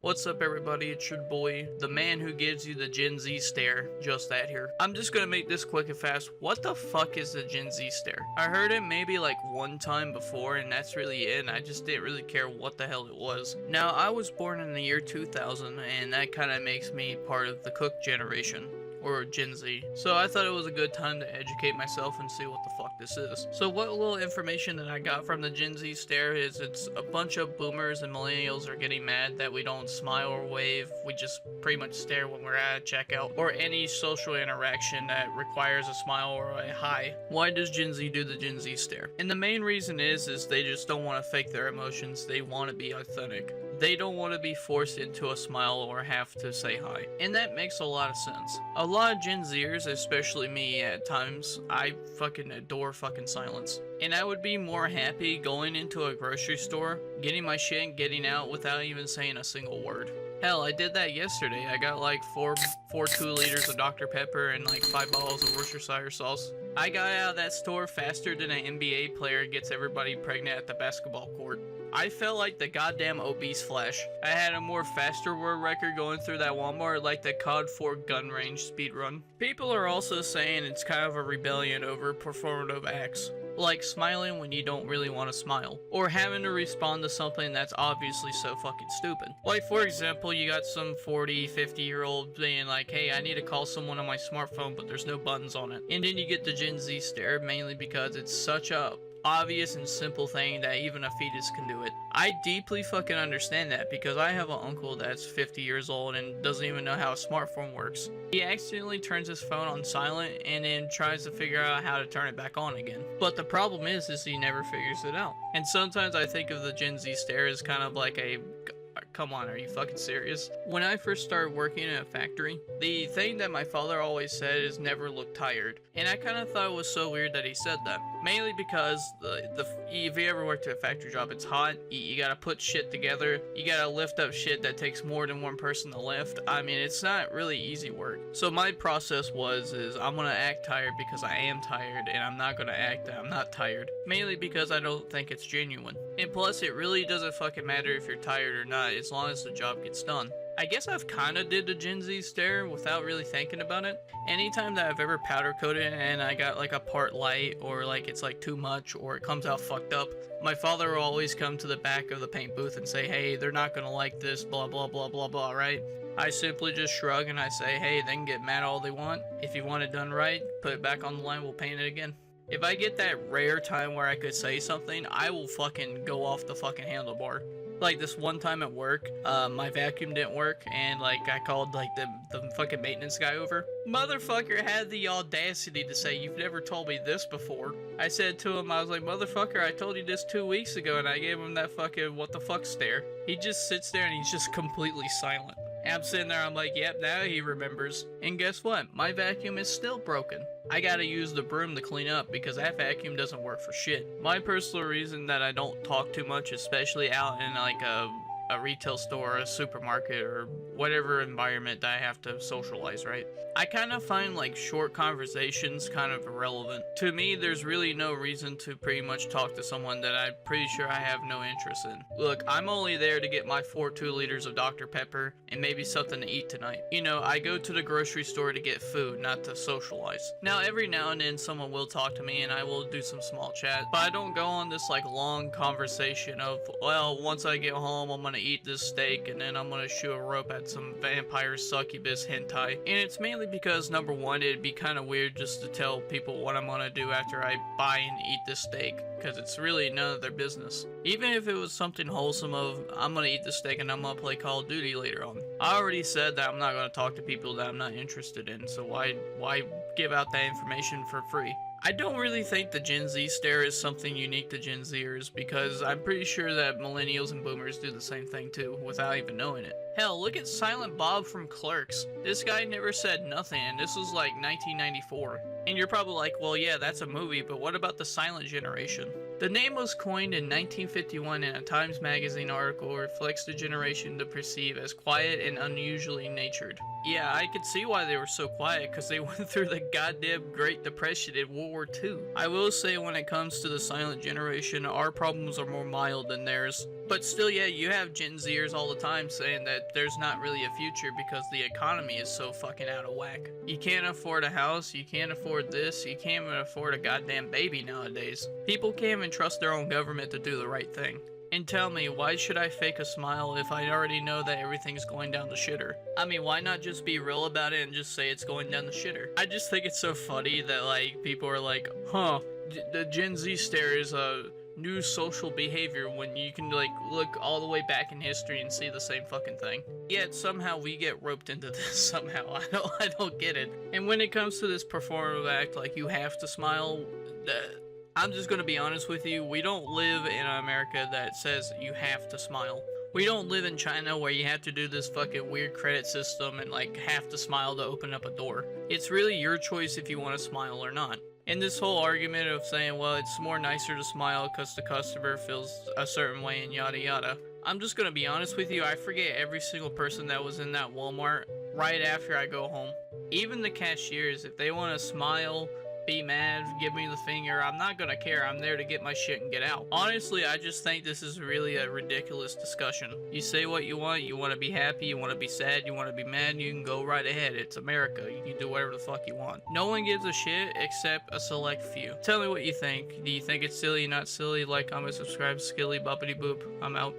What's up everybody, it's your boy, the man who gives you the Gen Z stare, just that here. I'm just gonna make this quick and fast. What the fuck is the Gen Z stare? I heard it maybe like one time before and that's really it, and I just didn't really care what the hell it was. Now, I was born in the year 2000 and that kinda makes me part of the Cook generation. Or Gen Z. So I thought it was a good time to educate myself and see what the fuck this is. So what little information that I got from the Gen Z stare is it's a bunch of boomers and millennials are getting mad that we don't smile or wave. We just pretty much stare when we're at a checkout or any social interaction that requires a smile or a hi. Why does Gen Z do the Gen Z stare? And the main reason is they just don't want to fake their emotions. They want to be authentic. They don't want to be forced into a smile or have to say hi. And that makes a lot of sense. A lot of Gen Zers, especially me at times, I fucking adore fucking silence. And I would be more happy going into a grocery store, getting my shit and getting out without even saying a single word. Hell, I did that yesterday. I got like four 2 liters of Dr. Pepper and like 5 bottles of Worcestershire sauce. I got out of that store faster than an NBA player gets everybody pregnant at the basketball court. I felt like the goddamn obese Flash. I had a more faster world record going through that Walmart like the COD 4 gun range speedrun. People are also saying it's kind of a rebellion over performative acts. Like smiling when you don't really want to smile. Or having to respond to something that's obviously so fucking stupid. Like for example, you got some 40, 50-year-old being like, hey, I need to call someone on my smartphone but there's no buttons on it. And then you get the Gen Z stare mainly because it's such a obvious and simple thing that even a fetus can do it. I deeply fucking understand that because I have an uncle that's 50 years old and doesn't even know how a smartphone works. He accidentally turns his phone on silent and then tries to figure out how to turn it back on again. But the problem is he never figures it out. And sometimes I think of the Gen Z stare as kind of like a come on, are you fucking serious? When I first started working in a factory, the thing that my father always said is never look tired. And I kind of thought it was so weird that he said that. Mainly because if you ever worked at a factory job, it's hot, you gotta put shit together, you gotta lift up shit that takes more than one person to lift. I mean, it's not really easy work. So my process is I'm gonna act tired because I am tired, and I'm not gonna act that I'm not tired. Mainly because I don't think it's genuine. And plus, it really doesn't fucking matter if you're tired or not, as long as the job gets done. I guess I've kinda did the Gen Z stare without really thinking about it. Anytime that I've ever powder coated and I got like a part light or like it's like too much or it comes out fucked up, my father will always come to the back of the paint booth and say, hey, they're not gonna like this, blah blah blah blah blah, right? I simply just shrug and I say, hey, they can get mad all they want. If you want it done right, put it back on the line, we'll paint it again. If I get that rare time where I could say something, I will fucking go off the fucking handlebar. Like this one time at work, my vacuum didn't work and like I called like the fucking maintenance guy over. Motherfucker had the audacity to say, you've never told me this before. I said to him, I was like, motherfucker, I told you this 2 weeks ago, and I gave him that fucking what the fuck stare. He just sits there and he's just completely silent. And I'm sitting there, I'm like, yep, now he remembers. And guess what? My vacuum is still broken. I gotta use the broom to clean up because that vacuum doesn't work for shit. My personal reason that I don't talk too much, especially out in like a retail store, a supermarket, or whatever environment that I have to socialize, right? I kind of find like short conversations kind of irrelevant. To me, there's really no reason to pretty much talk to someone that I'm pretty sure I have no interest in. Look, I'm only there to get my 4 2-liters of Dr. Pepper and maybe something to eat tonight. You know, I go to the grocery store to get food, not to socialize. Now, every now and then someone will talk to me and I will do some small chat, but I don't go on this like long conversation of, well, once I get home, I'm gonna eat this steak and then I'm gonna shoot a rope at some vampire succubus hentai. And it's mainly because, number one, it'd be kind of weird just to tell people what I'm gonna do after I buy and eat this steak, because it's really none of their business. Even if it was something wholesome of, I'm gonna eat this steak and I'm gonna play Call of Duty later on. I already said that I'm not gonna talk to people that I'm not interested in, so why give out that information for free? I don't really think the Gen Z stare is something unique to Gen Zers because I'm pretty sure that millennials and boomers do the same thing too without even knowing it. Hell, look at Silent Bob from Clerks. This guy never said nothing and this was like 1994. And you're probably like, well yeah, that's a movie, but what about the silent generation? The name was coined in 1951 in a Times Magazine article, reflects the generation to perceive as quiet and unusually natured. Yeah, I could see why they were so quiet, because they went through the goddamn Great Depression in World War II. I will say when it comes to the silent generation, our problems are more mild than theirs. But still, yeah, you have Gen Zers all the time saying that there's not really a future because the economy is so fucking out of whack. You can't afford a house, you can't afford this, you can't even afford a goddamn baby nowadays. People can't even trust their own government to do the right thing. And tell me, why should I fake a smile if I already know that everything's going down the shitter? I mean, why not just be real about it and just say it's going down the shitter? I just think it's so funny that, like, people are like, huh, the Gen Z stare is a new social behavior when you can, like, look all the way back in history and see the same fucking thing. Yet somehow we get roped into this somehow. I don't get it. And when it comes to this performative act, like, you have to smile, I'm just gonna be honest with you, we don't live in America that says you have to smile. We don't live in China where you have to do this fucking weird credit system and like have to smile to open up a door. It's really your choice if you want to smile or not. And this whole argument of saying, well, it's more nicer to smile because the customer feels a certain way and yada yada. I'm just gonna be honest with you, I forget every single person that was in that Walmart right after I go home. Even the cashiers, if they want to smile, be mad, give me the finger, I'm not gonna care. I'm there to get my shit and get out. Honestly, I just think this is really a ridiculous discussion. You say what you want to be happy, you want to be sad, you want to be mad, you can go right ahead. It's America. You can do whatever the fuck you want. No one gives a shit except a select few. Tell me what you think. Do you think it's silly, not silly? Like, comment, subscribe, skilly, boppity boop. I'm out.